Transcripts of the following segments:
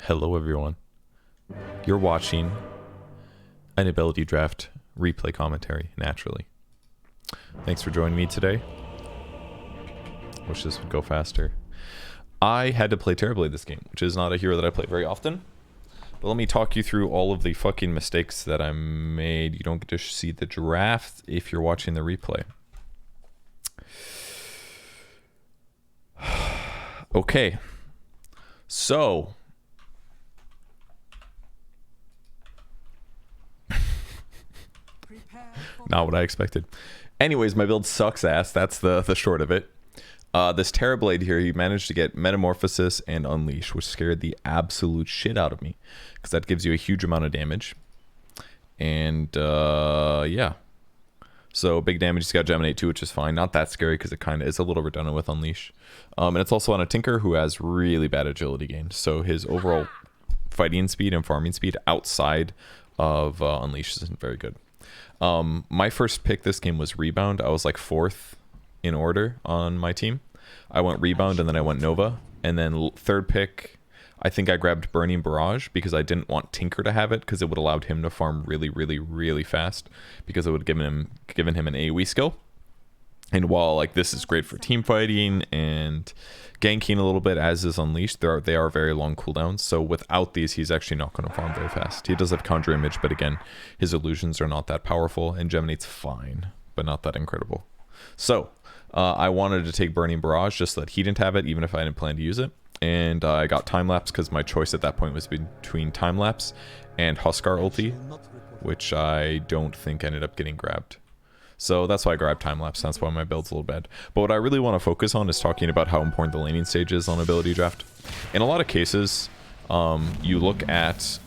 Hello everyone. You're watching an ability draft replay commentary, naturally. Thanks for joining me today. Wish this would go faster. I had to play terribly this game, which is not a hero that I play very often. But let me talk you through all of the fucking mistakes that I made. You don't get to see the draft if you're watching the replay. Okay. So... not what I expected. Anyways, my build sucks ass. That's the short of it. This Terrorblade here, he managed to get Metamorphosis and Unleash, which scared the absolute shit out of me, because that gives you a huge amount of damage. And yeah. So big damage. He's got Geminate too, which is fine. Not that scary because it kind of is a little redundant with Unleash. And it's also on a Tinker who has really bad agility gain. So his overall fighting speed and farming speed outside of Unleash isn't very good. My first pick this game was Rebound. I was like 4th in order on my team. I went Rebound and then I went Nova. And then third pick, I think I grabbed Burning Barrage because I didn't want Tinker to have it because it would allowed him to farm really fast because it would given him an AoE skill. And while like this is great for team fighting and ganking a little bit, as is Unleashed, they are very long cooldowns. So without these, he's actually not going to farm very fast. He does have Conjure Image, but again, his illusions are not that powerful, and Geminate's fine, but not that incredible. So I wanted to take Burning Barrage just so that he didn't have it, even if I didn't plan to use it. And I got Time Lapse because my choice at that point was between Time Lapse and Huskar ulti, which I don't think ended up getting grabbed. So that's why I grabbed Time Lapse. That's why my build's a little bad. But what I really want to focus on is talking about how important the laning stage is on ability draft. In a lot of cases, you look at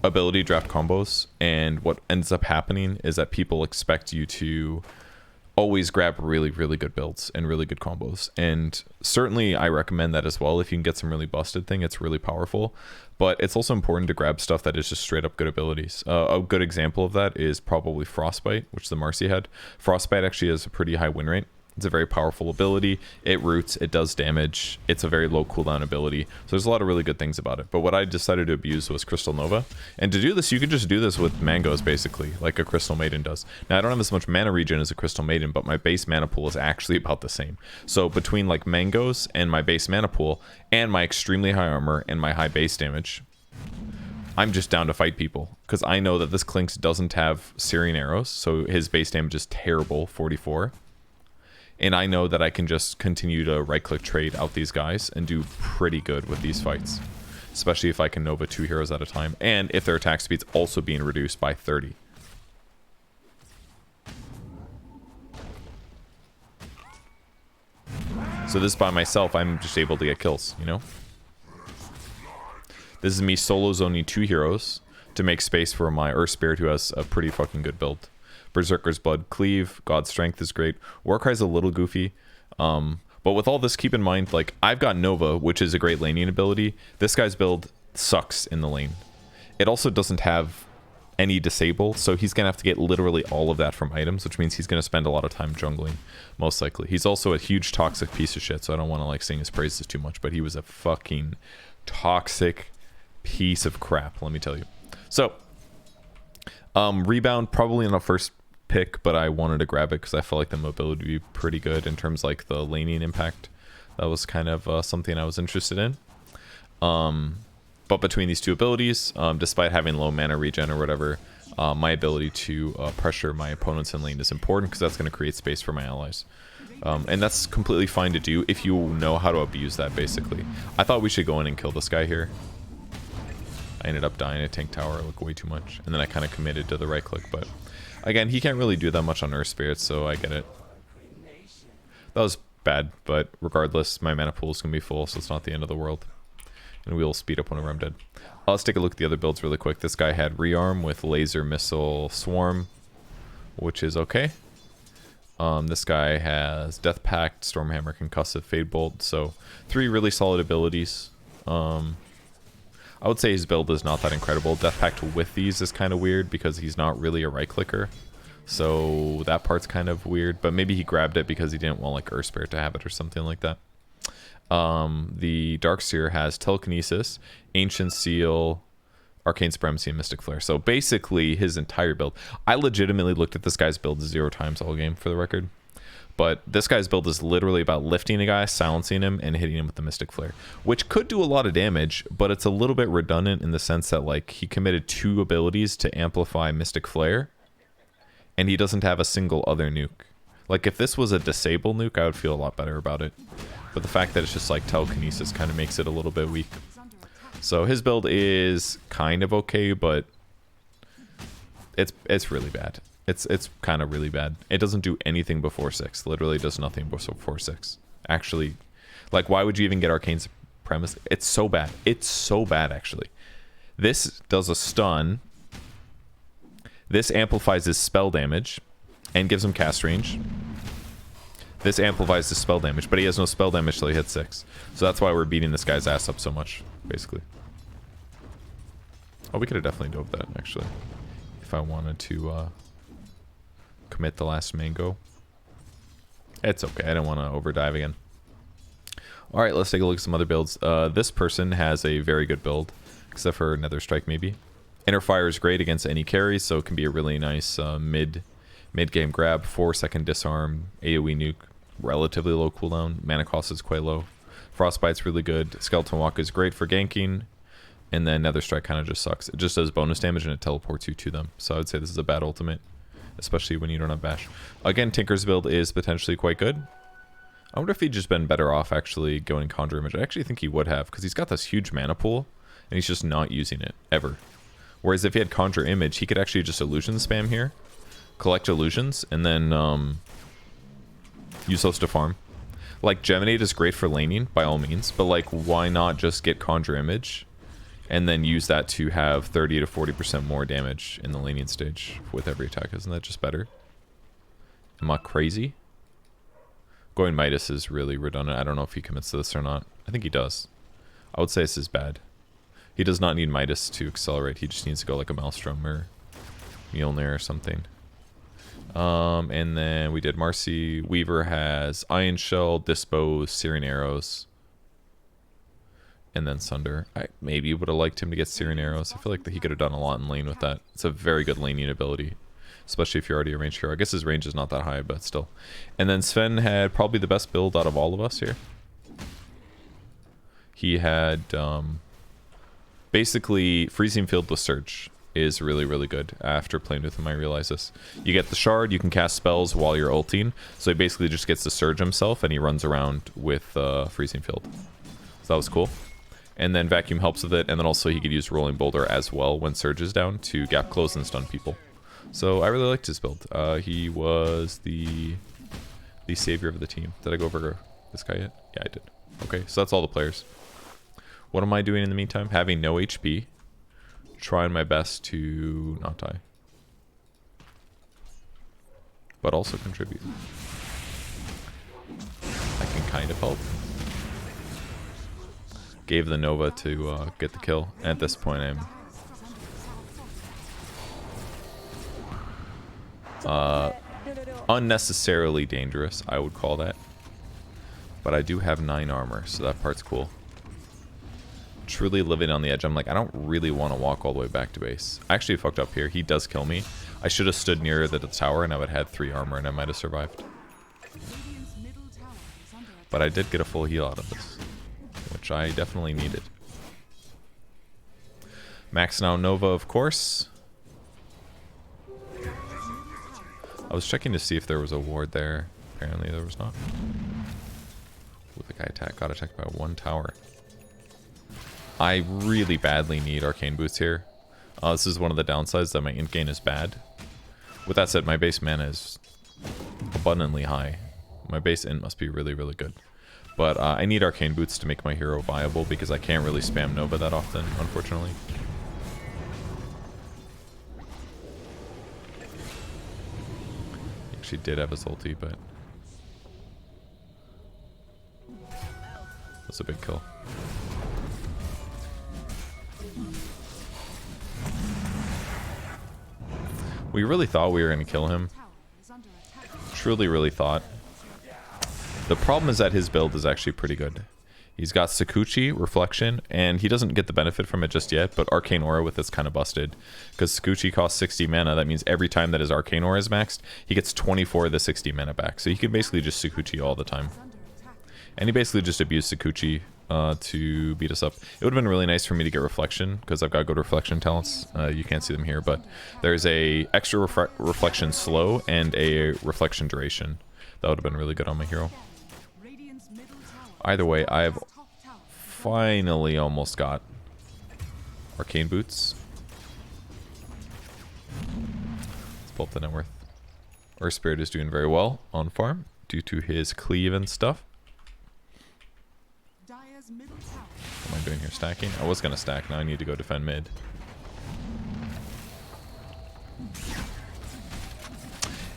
ability draft combos, and what ends up happening is that people expect you to always grab really good builds and really good combos. And certainly I recommend that as well. If you can get some really busted thing, it's really powerful. But it's also important to grab stuff that is just straight up good abilities. A good example of that is probably Frostbite, which the Marcy had. Frostbite actually has a pretty high win rate. It's a very powerful ability. It roots, it does damage. It's a very low cooldown ability. So there's a lot of really good things about it. But what I decided to abuse was Crystal Nova. And to do this, you can just do this with mangoes, basically, like a Crystal Maiden does. Now, I don't have as much mana regen as a Crystal Maiden, but my base mana pool is actually about the same. So between like mangoes and my base mana pool and my extremely high armor and my high base damage, I'm just down to fight people. Because I know that this Clinks doesn't have Syrian arrows, so his base damage is terrible, 44. And I know that I can just continue to right-click trade out these guys and do pretty good with these fights. Especially if I can Nova 2 heroes at a time. And if their attack speed's also being reduced by 30. So this by myself, I'm just able to get kills, you know? This is me solo zoning 2 heroes to make space for my Earth Spirit, who has a pretty fucking good build. Berserker's Blood, Cleave, God's Strength is great. Warcry's a little goofy. But with all this, keep in mind, like, I've got Nova, which is a great laning ability. This guy's build sucks in the lane. It also doesn't have any disable, so he's going to have to get literally all of that from items, which means he's going to spend a lot of time jungling, most likely. He's also a huge toxic piece of shit, so I don't want to, like, sing his praises too much, but he was a fucking toxic piece of crap, let me tell you. So, Rebound, probably in the first pick, but I wanted to grab it because I felt like the mobility would be pretty good in terms like the laning impact. That was kind of something I was interested in. But between these two abilities, despite having low mana regen or whatever, my ability to pressure my opponents in lane is important because that's going to create space for my allies. And that's completely fine to do if you know how to abuse that, basically. I thought we should go in and kill this guy here. I ended up dying at Tank Tower like way too much, and then I kind of committed to the right click, but again, he can't really do that much on Earth Spirits, so I get it. That was bad, but regardless, my mana pool is going to be full, so it's not the end of the world. And we'll speed up whenever I'm dead. Let's take a look at the other builds really quick. This guy had Rearm with Laser, Missile, Swarm, which is okay. This guy has Death Pact, Stormhammer, Concussive, Fade Bolt, so 3 really solid abilities. I would say his build is not that incredible. Death Pact with these is kind of weird because he's not really a right clicker. So that part's kind of weird, but maybe he grabbed it because he didn't want like Earth Spirit to have it or something like that. The Darkseer has Telekinesis, Ancient Seal, Arcane Supremacy, and Mystic Flare. So basically his entire build. I legitimately looked at this guy's build 0 times all game, for the record. But this guy's build is literally about lifting a guy, silencing him, and hitting him with the Mystic Flare, which could do a lot of damage, but it's a little bit redundant in the sense that, like, he committed 2 abilities to amplify Mystic Flare, and he doesn't have a single other nuke. Like, if this was a disable nuke, I would feel a lot better about it. But the fact that it's just, like, telekinesis kind of makes it a little bit weak. So his build is kind of okay, but it's really bad. It's kind of really bad. It doesn't do anything before 6. Literally does nothing before 6. Actually, like, why would you even get Arcane Supremacy? It's so bad. It's so bad, actually. This does a stun. This amplifies his spell damage and gives him cast range. This amplifies his spell damage, but he has no spell damage till he hits 6. So that's why we're beating this guy's ass up so much, basically. Oh, we could have definitely dove that, actually. If I wanted to commit the last mango. It's okay. I don't want to overdive again. Alright, let's take a look at some other builds. This person has a very good build, except for Nether Strike, maybe. Inner Fire is great against any carries, so it can be a really nice mid-game grab. 4-second disarm, AoE nuke, relatively low cooldown. Mana cost is quite low. Frostbite's really good. Skeleton Walk is great for ganking. And then Nether Strike kind of just sucks. It just does bonus damage and it teleports you to them. So I would say this is a bad ultimate, especially when you don't have Bash. Again, Tinker's build is potentially quite good. I wonder if he'd just been better off actually going Conjure Image. I actually think he would have, because he's got this huge mana pool, and he's just not using it, ever. Whereas if he had Conjure Image, he could actually just illusion spam here, collect illusions, and then use those to farm. Like, Geminate is great for laning, by all means, but like, why not just get Conjure Image, and then use that to have 30 to 40% more damage in the laning stage with every attack? Isn't that just better? Am I crazy? Going Midas is really redundant. I don't know if he commits to this or not. I think he does. I would say this is bad. He does not need Midas to accelerate. He just needs to go like a Maelstrom or Mjolnir or something. And then we did Marcy. Weaver has Iron Shell, Dispose, Searing Arrows, and then Sunder. I maybe would have liked him to get Searing Arrows. I feel like that he could have done a lot in lane with that. It's a very good laning ability, especially if you're already a ranged hero. I guess his range is not that high, but still. And then Sven had probably the best build out of all of us here. He had basically Freezing Field with Surge is really, really good. After playing with him, I realized this. You get the Shard, you can cast spells while you're ulting, so he basically just gets to Surge himself, and he runs around with Freezing Field. So that was cool. And then Vacuum helps with it, and then also he could use Rolling Boulder as well when Surge is down to gap close and stun people. So I really liked his build. He was the savior of the team. Did I go over this guy yet? Yeah, I did. Okay, so that's all the players. What am I doing in the meantime? Having no HP. Trying my best to not die. But also contribute. I can kind of help. Gave the Nova to get the kill. At this point, I'm unnecessarily dangerous, I would call that. But I do have 9 armor, so that part's cool. Truly living on the edge. I'm like, I don't really want to walk all the way back to base. I actually fucked up here. He does kill me. I should have stood near the tower and I would have had 3 armor and I might have survived. But I did get a full heal out of this, which I definitely needed. Max now Nova, of course. I was checking to see if there was a ward there. Apparently there was not. Ooh, the guy got attacked by 1 tower. I really badly need Arcane Boots here. This is one of the downsides, that my int gain is bad. With that said, my base mana is abundantly high. My base int must be really, really good. But I need Arcane Boots to make my hero viable, because I can't really spam Nova that often, unfortunately. He actually did have his ulti, but that's a big kill. We really thought we were going to kill him. Truly, really thought. The problem is that his build is actually pretty good. He's got Sakuchi, Reflection, and he doesn't get the benefit from it just yet, but Arcane Aura with it's kind of busted. Because Sakuchi costs 60 mana, that means every time that his Arcane Aura is maxed, he gets 24 of the 60 mana back. So he can basically just Sakuchi all the time. And he basically just abused Sakuchi to beat us up. It would have been really nice for me to get Reflection, because I've got good Reflection talents. You can't see them here, but there's a extra Reflection slow and a Reflection duration. That would have been really good on my hero. Either way, I've finally almost got Arcane Boots. Let's pull up the net worth. Our Spirit is doing very well on farm due to his cleave and stuff. What am I doing here? Stacking? I was going to stack. Now I need to go defend mid.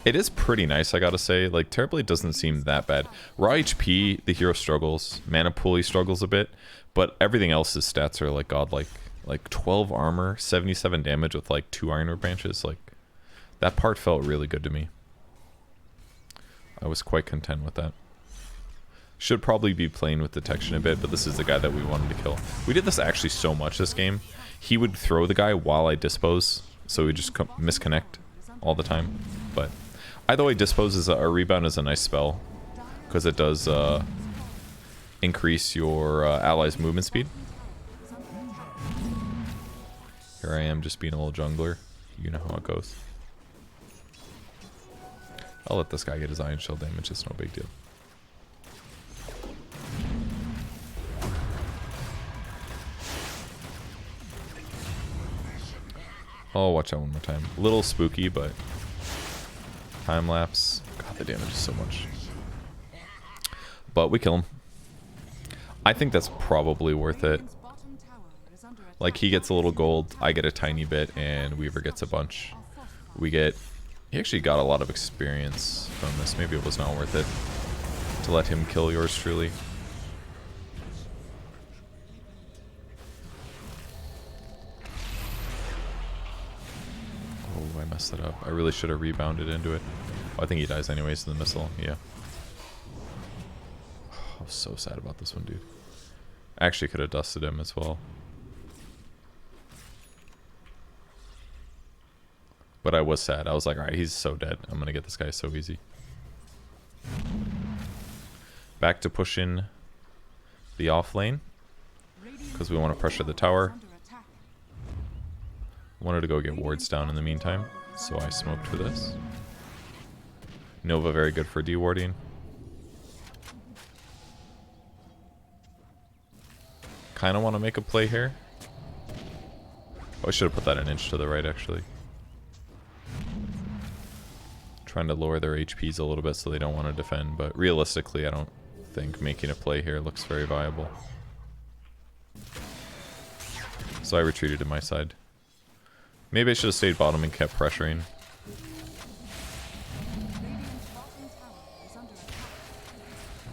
It is pretty nice, I gotta say. Like, Terrorblade doesn't seem that bad. Raw HP, the hero struggles. Mana pool, he struggles a bit. But everything else's stats are, like, godlike. Like, 12 armor, 77 damage with, like, 2 Ironwood branches. Like, that part felt really good to me. I was quite content with that. Should probably be playing with detection a bit, but this is the guy that we wanted to kill. We did this actually so much this game. He would throw the guy while I dispose, so we just misconnect all the time. But either way, dispose is a rebound is a nice spell because it does increase your allies' movement speed. Here I am just being a little jungler. You know how it goes. I'll let this guy get his Iron Shield damage. It's no big deal. Oh, watch that one more time. A little spooky, but time lapse. God, the damage is so much. But we kill him. I think that's probably worth it. Like, he gets a little gold, I get a tiny bit, and Weaver gets a bunch. He actually got a lot of experience from this. Maybe it was not worth it to let him kill yours truly. Oh, I messed it up. I really should have rebounded into it. Oh, I think he dies anyways to the missile. Yeah. I was so sad about this one, dude. I actually could have dusted him as well. But I was sad. I was like, alright, he's so dead. I'm going to get this guy so easy. Back to pushing the off lane. Because we want to pressure the tower. Wanted to go get wards down in the meantime. So I smoked for this. Nova very good for dewarding. Kind of want to make a play here. Oh, I should have put that an inch to the right actually. Trying to lower their HPs a little bit so they don't want to defend, but realistically I don't think making a play here looks very viable. So I retreated to my side. Maybe I should have stayed bottom and kept pressuring.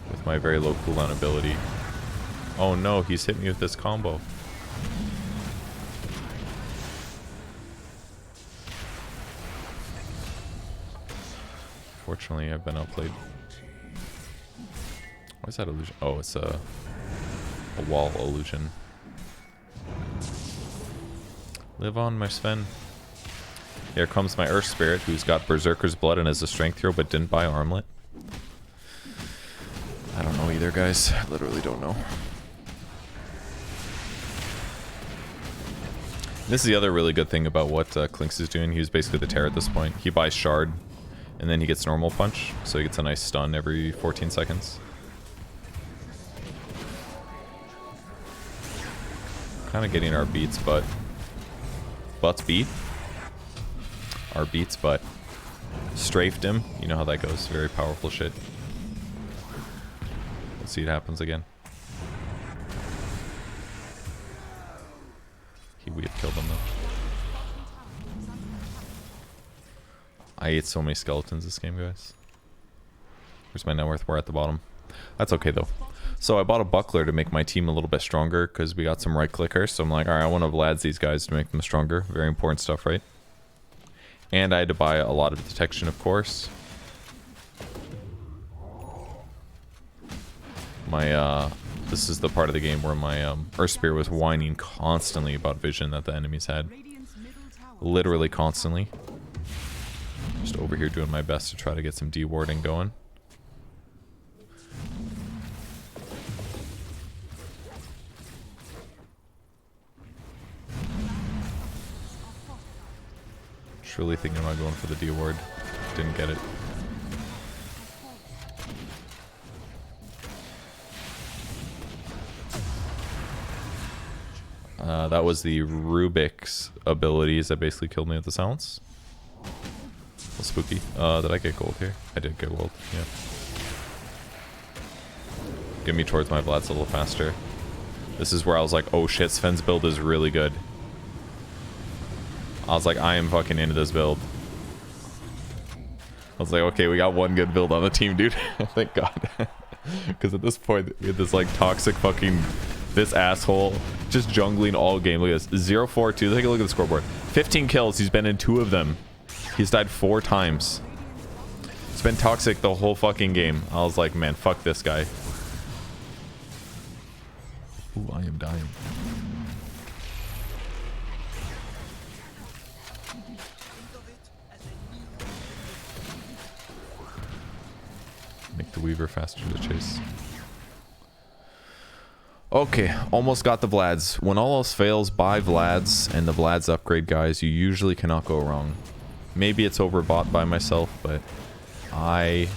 With my very low cooldown ability. Oh no, he's hit me with this combo. Fortunately, I've been outplayed. What's that illusion? Oh, it's a wall illusion. Live on, my Sven. Here comes my Earth Spirit, who's got Berserker's Blood and is a strength hero, but didn't buy Armlet. I don't know either, guys. I literally don't know. This is the other really good thing about what Klinks is doing. He was basically the Terror at this point. He buys Shard, and then he gets normal punch, so he gets a nice stun every 14 seconds. Kind of getting our beats, but... Butts beat. Our beats, but... Strafed him. You know how that goes. Very powerful shit. Let's see it happens again. We have killed him though. I ate so many skeletons this game, guys. Where's my net worth? We're at the bottom. That's okay though. So I bought a buckler to make my team a little bit stronger because we got some right clickers. So I'm like, alright, I want to Vlad's these guys to make them stronger. Very important stuff, right? And I had to buy a lot of detection, of course. My This is the part of the game where my Earth Spear was whining constantly about vision that the enemies had. Literally constantly. Just over here doing my best to try to get some dewarding going. Truly thinking about going for the deward. Didn't get it. That was the Rubik's abilities that basically killed me with the silence. A little spooky. Did I get gold here? I did get gold, yeah. Get me towards my Vlads a little faster. This is where I was like, oh shit, Sven's build is really good. I was like, I am fucking into this build. I was like, okay, we got one good build on the team, dude. Thank God. Because at this point, we had this like toxic fucking... This asshole just jungling all game. Look at this. 0-4-2. Take a look at the scoreboard. 15 kills. He's been in 2 of them. He's died 4 times. It's been toxic the whole fucking game. I was like, man, fuck this guy. Ooh, I am dying. Make the Weaver faster to chase. Okay, almost got the Vlads. When all else fails, buy Vlads and the Vlads upgrade, guys. You usually cannot go wrong. Maybe it's overbought by myself, but I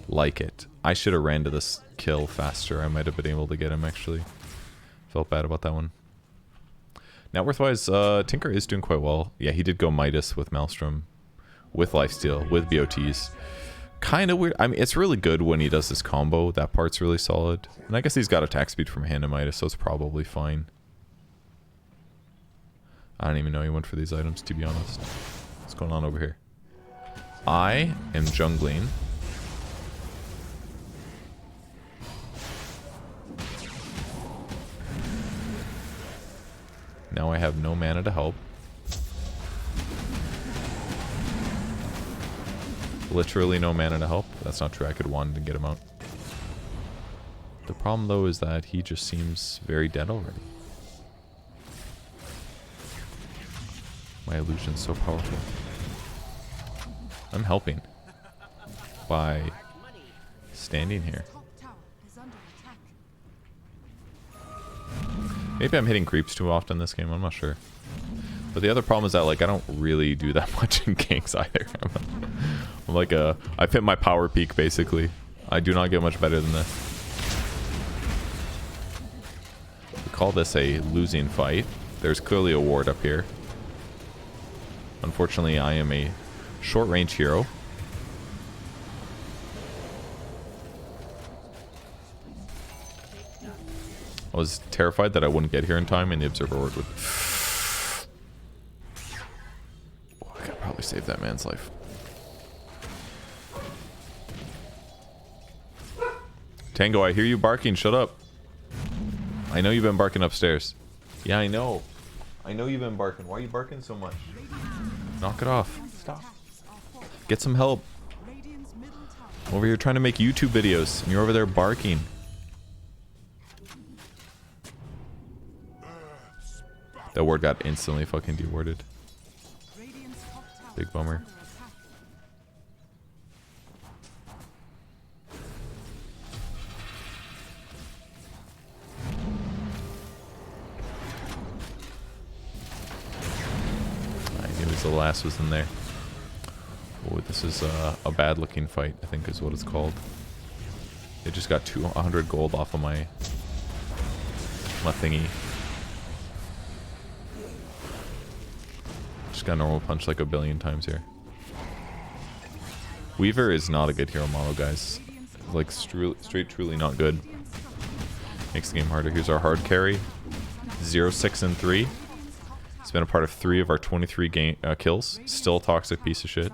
like it. I should have ran to this kill faster. I might have been able to get him, actually. Felt bad about that one. Net worth-wise, Tinker is doing quite well. Yeah, he did go Midas with Maelstrom, with Lifesteal, with BOTs. Kind of weird. I mean, it's really good when he does this combo. That part's really solid. And I guess he's got attack speed from Hand to Midas, so it's probably fine. I don't even know he went for these items, to be honest. What's going on over here? I am jungling. Now I have no mana to help. Literally no mana to help. That's not true. I could wand and get him out. The problem though is that he just seems very dead already. My illusion's so powerful. I'm helping by standing here. Maybe I'm hitting creeps too often this game. I'm not sure. But the other problem is that like I don't really do that much in ganks either. I'm like I've hit my power peak basically. I do not get much better than this. We call this a losing fight. There's clearly a ward up here. Unfortunately, I am a short range hero. I was terrified that I wouldn't get here in time and the observer ward would... Oh, I could probably save that man's life. Tango, I hear you barking. Shut up. I know you've been barking upstairs. Yeah, I know. I know you've been barking. Why are you barking so much? Knock it off. Stop. Get some help. I'm over here trying to make YouTube videos, and you're over there barking. That ward got instantly fucking dewarded. Big bummer. The last was in there. Oh, this is a bad looking fight, I think is what it's called. They just got 200 gold off of my thingy. Just got normal punch like a billion times here. Weaver is not a good hero model, guys. Like straight truly not good. Makes the game harder. Here's our hard carry. 0, 6, and 3. He's been a part of 3 of our 23 kills. Still a toxic piece of shit.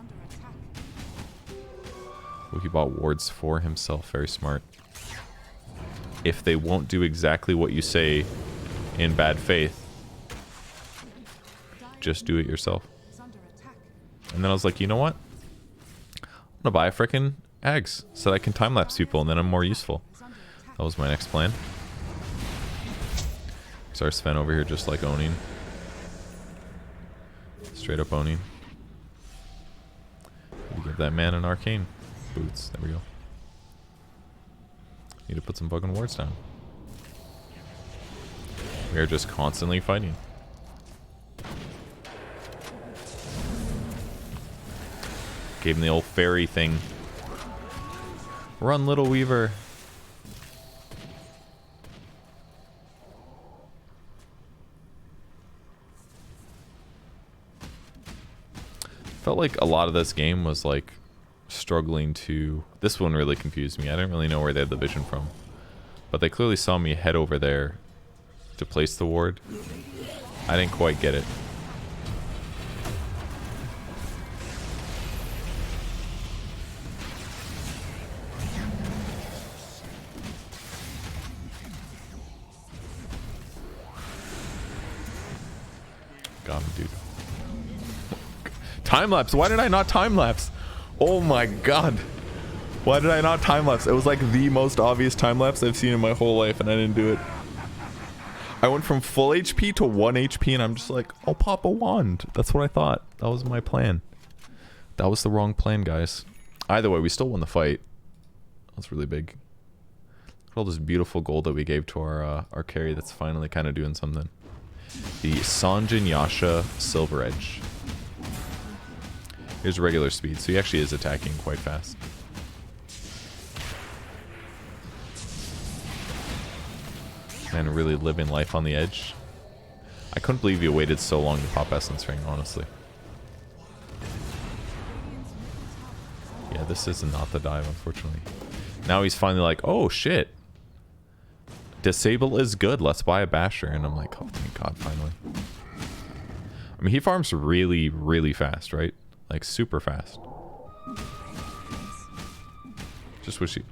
Ooh, he bought wards for himself. Very smart. If they won't do exactly what you say in bad faith, just do it yourself. And then I was like, you know what? I'm gonna buy a frickin' Ags so that I can time-lapse people and then I'm more useful. That was my next plan. Is our Sven over here just like owning? Straight up owning. We give that man an arcane boots. There we go. Need to put some fucking wards down. We are just constantly fighting. Gave him the old fairy thing. Run, little weaver. Felt like a lot of this game was like struggling to... This one really confused me. I didn't really know where they had the vision from. But they clearly saw me head over there to place the ward. I didn't quite get it. Got him, dude. Time lapse. Why did I not time lapse? Oh my god. Why did I not time lapse? It was like the most obvious time lapse I've seen in my whole life and I didn't do it. I went from full HP to 1 HP and I'm just like, I'll pop a wand. That's what I thought. That was my plan. That was the wrong plan, guys. Either way, we still won the fight. That's really big. Look at all this beautiful gold that we gave to our carry that's finally kind of doing something. The Sanjin Yasha Silver Edge. Here's regular speed, so he actually is attacking quite fast. And really living life on the edge. I couldn't believe he waited so long to pop Essence Ring, honestly. Yeah, this is not the dive, unfortunately. Now he's finally like, oh shit. Disable is good, let's buy a Basher. And I'm like, oh thank god, finally. I mean, he farms really, really fast, right? Like, super fast. Just wish he...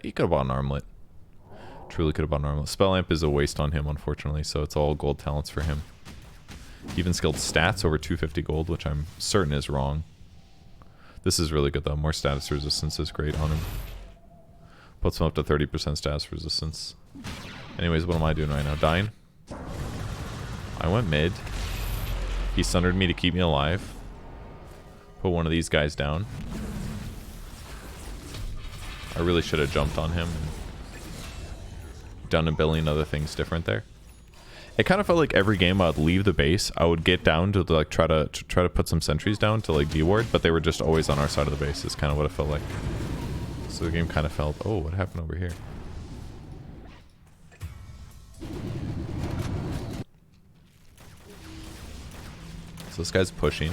he could have bought an armlet. Truly could have bought an armlet. Spell Amp is a waste on him, unfortunately, so it's all gold talents for him. Even skilled stats over 250 gold, which I'm certain is wrong. This is really good, though. More status resistance is great on him. Puts him up to 30% status resistance. Anyways, what am I doing right now? Dying? I went mid. He sundered me to keep me alive. Put one of these guys down. I really should have jumped on him and done a billion other things different there. It kind of felt like every game I'd leave the base, I would get down to like try to put some sentries down to like D-ward, but they were just always on our side of the base. Is kind of what it felt like. So the game kind of felt, oh, what happened over here? So this guy's pushing.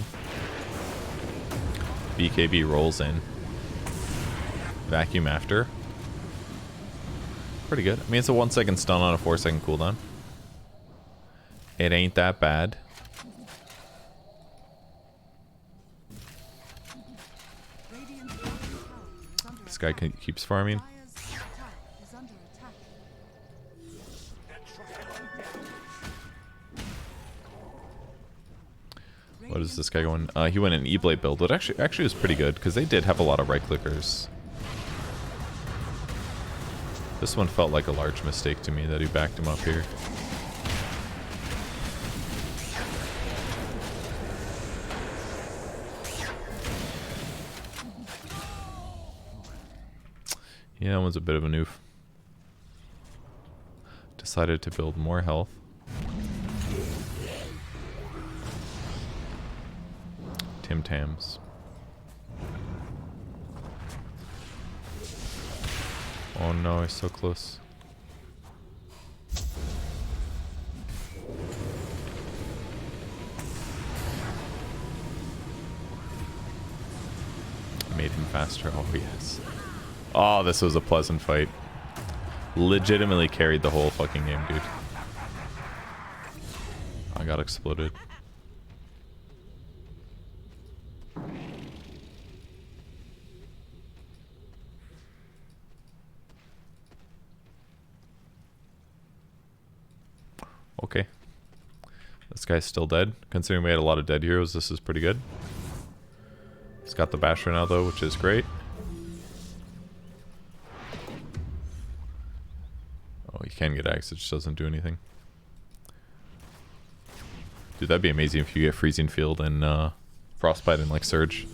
BKB rolls in. Vacuum after. Pretty good. I mean, it's a 1 second stun on a 4 second cooldown. It ain't that bad. This guy keeps farming. What is this guy going? He went an E-Blade build, but actually was pretty good because they did have a lot of right clickers. This one felt like a large mistake to me that he backed him up here. Yeah, that one's a bit of a noof. Decided to build more health. Tim Tams. Oh no, he's so close. Made him faster. Oh yes. Oh, this was a pleasant fight. Legitimately carried the whole fucking game, dude. I got exploded. Okay. This guy's still dead. Considering we had a lot of dead heroes, this is pretty good. He's got the Basher now, though, which is great. Oh, he can get axe, it just doesn't do anything. Dude, that'd be amazing if you get Freezing Field and Frostbite and like Surge.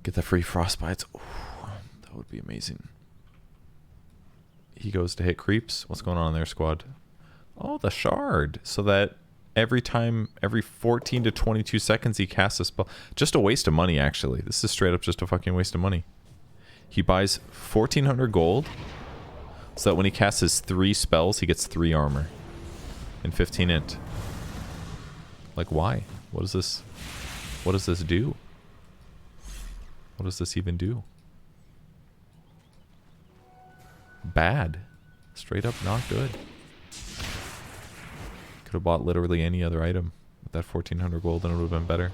Get the free Frostbites. Ooh, that would be amazing. He goes to hit creeps. What's going on there, squad? Oh, the shard. So that every time, every 14 to 22 seconds he casts a spell. Just a waste of money, actually. This is straight up just a fucking waste of money. He buys 1,400 gold so that when he casts his 3 spells, he gets 3 armor and 15 int. Like, why? What does this do? What does this even do? Bad. Straight up not good. Could have bought literally any other item with that 1,400 gold and it would have been better.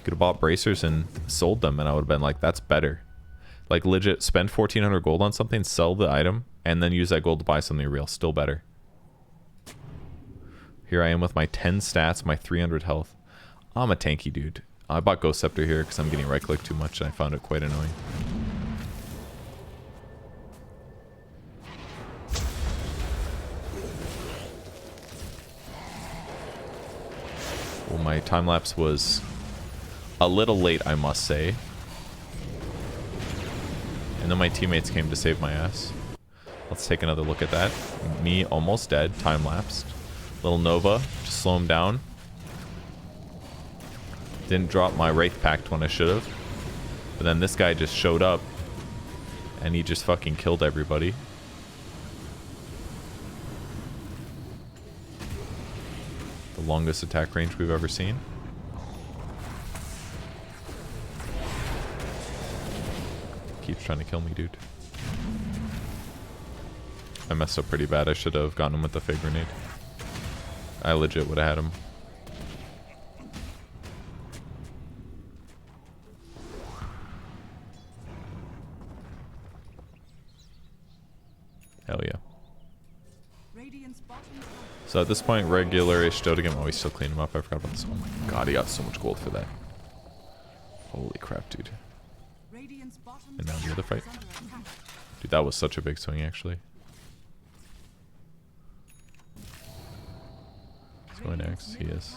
Could have bought bracers and sold them and I would have been like, that's better. Like legit, spend 1,400 gold on something, sell the item, and then use that gold to buy something real. Still better. Here I am with my 10 stats, my 300 health. I'm a tanky dude. I bought Ghost Scepter here because I'm getting right click too much and I found it quite annoying. Well, my time lapse was a little late, I must say. And then my teammates came to save my ass. Let's take another look at that. Me almost dead, time lapsed. Little Nova, just slow him down. Didn't drop my Wraith Pact when I should have. But then this guy just showed up. And he just fucking killed everybody. The longest attack range we've ever seen. Keeps trying to kill me, dude. I messed up pretty bad. I should have gotten him with the fake grenade. I legit would have had him. Hell yeah. So at this point, regular-ish Dodegan. Oh, we still clean him up. I forgot about this. Oh my god, he got so much gold for that. Holy crap, dude. And now the other fight. Dude, that was such a big swing, actually. Let's go next. He is.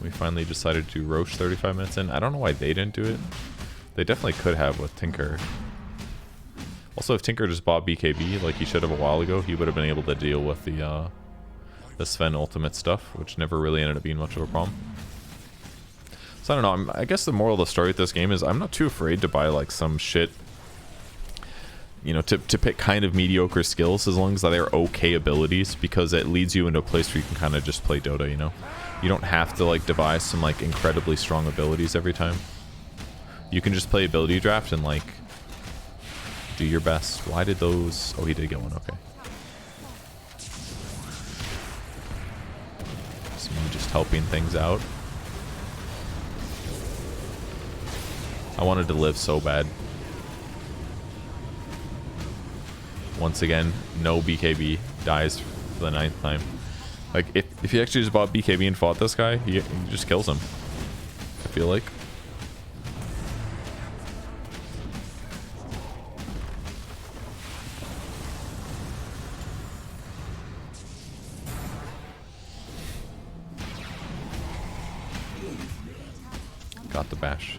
We finally decided to do Roche 35 minutes in. I don't know why they didn't do it. They definitely could have with Tinker. Also, if Tinker just bought BKB like he should have a while ago, he would have been able to deal with the Sven ultimate stuff, which never really ended up being much of a problem. So I don't know. I guess the moral of the story with this game is I'm not too afraid to buy like some shit, you know, to pick kind of mediocre skills as long as they're okay abilities, because it leads you into a place where you can kind of just play Dota, you know? You don't have to like devise some like incredibly strong abilities every time. You can just play ability draft and like do your best. Why did those... Oh, he did get one. Okay. So me just helping things out. I wanted to live so bad. Once again, no BKB. Dies for the 9th time. Like, if he actually just bought BKB and fought this guy, he just kills him. I feel like. Got the bash.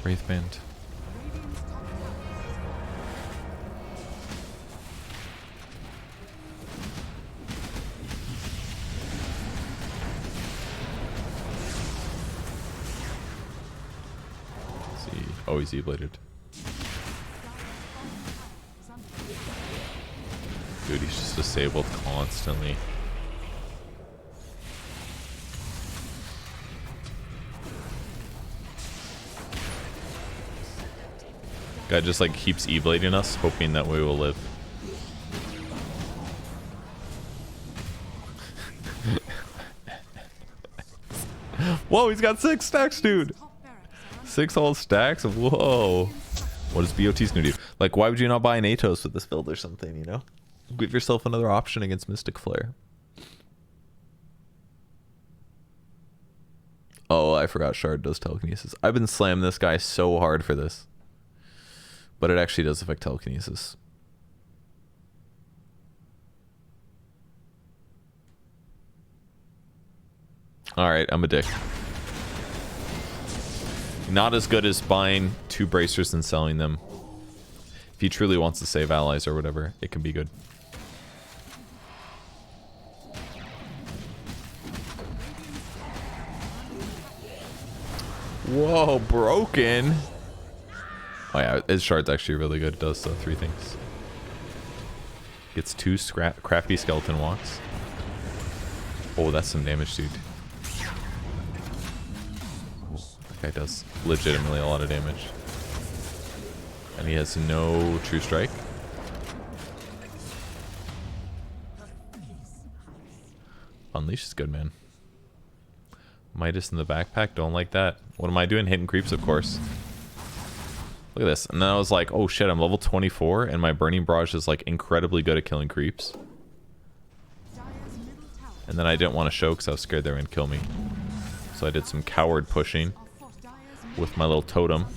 Wraithband. Let's see. Oh, he's E-bladed. Dude, he's just disabled constantly. Guy just like keeps E-blading us, hoping that we will live. Whoa, he's got 6 stacks, dude. 6 whole stacks? Whoa. What is BOT's gonna do? Like, why would you not buy an Atos with this build or something, you know? Give yourself another option against Mystic Flare. Oh, I forgot Shard does telekinesis. I've been slamming this guy so hard for this. But it actually does affect telekinesis. Alright, I'm a dick. Not as good as buying 2 bracers and selling them. If he truly wants to save allies or whatever, it can be good. Whoa, broken. Oh yeah, his shard's actually really good. It does 3 things. Gets 2 crafty skeleton walks. Oh, that's some damage, dude. Oh, that guy does legitimately a lot of damage. And he has no true strike. Unleash is good, man. Midas in the backpack, don't like that. What am I doing? Hitting creeps, of course. Look at this. And then I was like, oh shit, I'm level 24 and my Burning Barrage is like incredibly good at killing creeps. And then I didn't want to show because I was scared they were going to kill me. So I did some coward pushing with my little totem.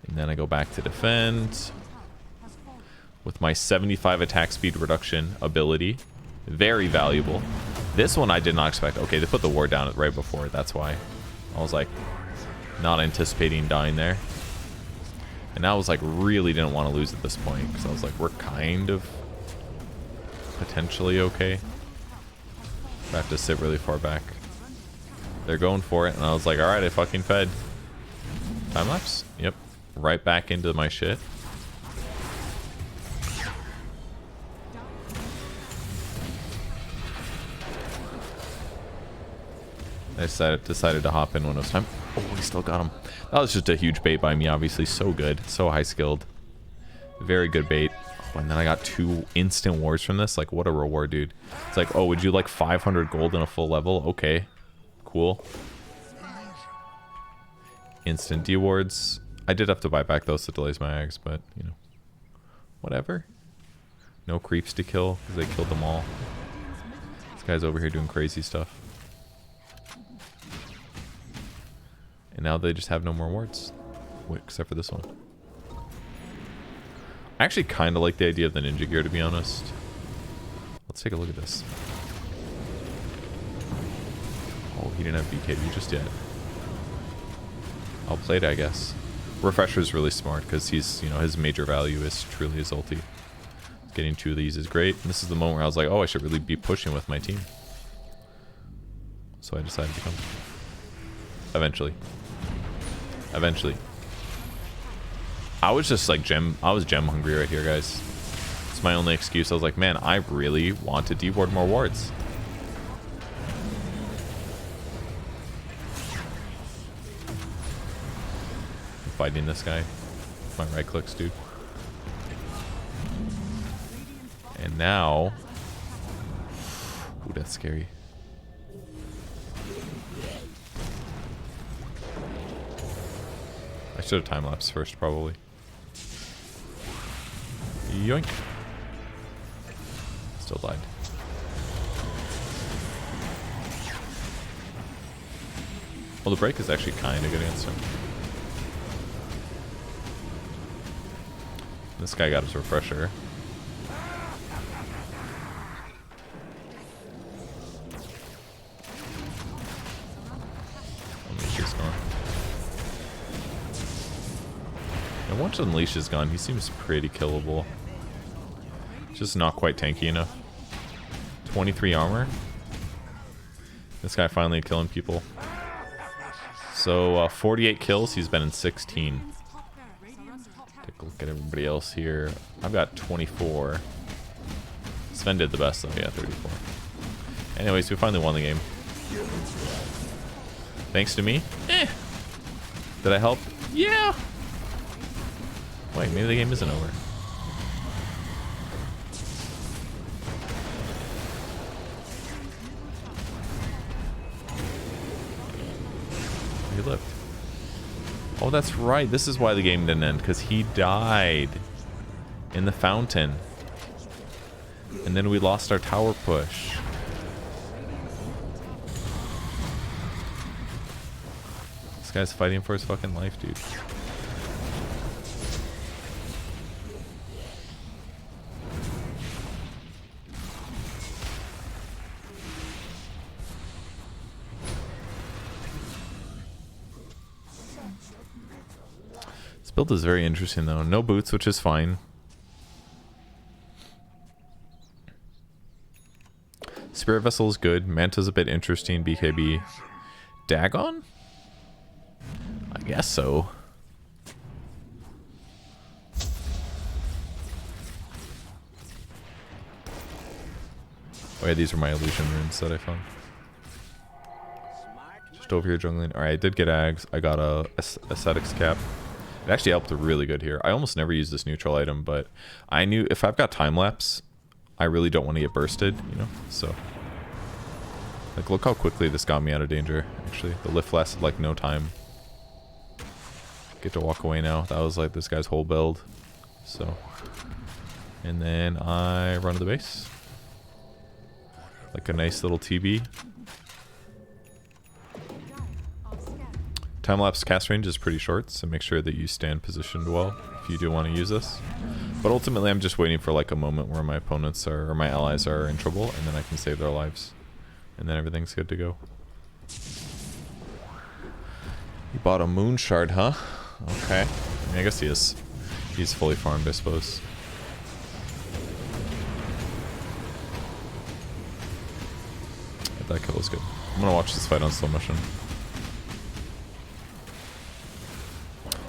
And then I go back to defend with my 75 attack speed reduction ability. Very valuable. This one I did not expect. Okay, they put the ward down right before. That's why. I was like, not anticipating dying there. And I was like, really didn't want to lose at this point. Because I was like, we're kind of potentially okay. I have to sit really far back. They're going for it. And I was like, alright, I fucking fed. Time lapse? Yep. Right back into my shit. I decided to hop in when it was time. Oh, we still got him. That was just a huge bait by me, obviously. So good. So high skilled. Very good bait. Oh, and then I got 2 instant wars from this. Like, what a reward, dude. It's like, oh, would you like 500 gold in a full level? Okay. Cool. Instant D-wards. I did have to buy back those to delays my eggs, but, you know. Whatever. No creeps to kill, because they killed them all. This guy's over here doing crazy stuff. And now they just have no more wards. Wait, except for this one. I actually kind of like the idea of the ninja gear, to be honest. Let's take a look at this. Oh, he didn't have BKB just yet. I'll play it, I guess. Refresher is really smart because he's, you know, his major value is truly his ulti. Getting 2 of these is great. And this is the moment where I was like, oh, I should really be pushing with my team. So I decided to come. Eventually. I was just like gem hungry right here, guys. It's my only excuse. I was like, man, I really want to deward more wards. I'm fighting this guy. My right clicks, dude. And now, ooh, that's scary. I should have time-lapsed first, probably. Yoink. Still died. Well, the break is actually kind of good against him. This guy got his refresher. Once Unleash is gone, he seems pretty killable. Just not quite tanky enough. 23 armor. This guy finally killing people. So 48 kills, he's been in 16. Take a look at everybody else here. I've got 24. Sven did the best though, yeah, 34. Anyways, we finally won the game. Thanks to me? Did I help? Yeah! Wait, maybe the game isn't over. He lived. Oh, that's right. This is why the game didn't end, because he died in the fountain. And then we lost our tower push. This guy's fighting for his fucking life, dude. This build is very interesting though. No boots, which is fine. Spirit Vessel is good. Manta's a bit interesting. BKB. Dagon? I guess so. Oh yeah, these are my illusion runes that I found. Just over here jungling. Alright, I did get Ags. I got a Ascetics cap. It actually helped really good here. I almost never use this neutral item, but I knew if I've got time lapse, I really don't want to get bursted, you know? So, like, look how quickly this got me out of danger, actually. The lift lasted, like, no time. Get to walk away now. That was, like, this guy's whole build. So, and then I run to the base. Like a nice little TB. Time-lapse cast range is pretty short, so make sure that you stand positioned well if you do want to use this. But ultimately, I'm just waiting for like a moment where my opponents are, or my allies are in trouble, and then I can save their lives. And then everything's good to go. He bought a moon shard, huh? Okay. I mean, I guess he is. He's fully farmed, I suppose. That kill is good. I'm gonna watch this fight on slow motion.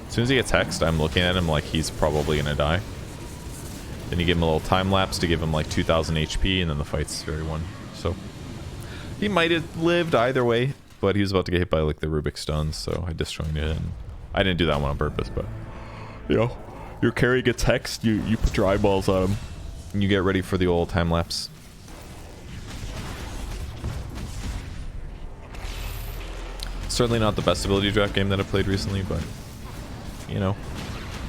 As soon as he gets hexed, I'm looking at him like he's probably gonna die. Then you give him a little time lapse to give him like 2,000 HP, and then the fight's very won. So he might have lived either way, but he was about to get hit by like the Rubik stones, so I disjointed it. And I didn't do that one on purpose, but you know, your carry gets hexed, you put your eyeballs on him, and you get ready for the old time lapse. Certainly not the best ability draft game that I've played recently, but you know,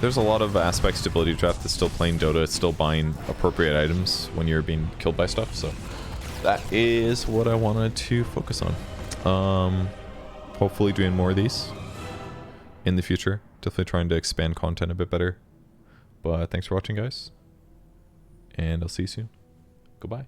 there's a lot of aspects to ability draft that's still playing Dota. It's still buying appropriate items when you're being killed by stuff, so that is what I wanted to focus on. Hopefully doing more of these in the future. Definitely trying to expand content a bit better. But thanks for watching, guys, and I'll see you soon. Goodbye.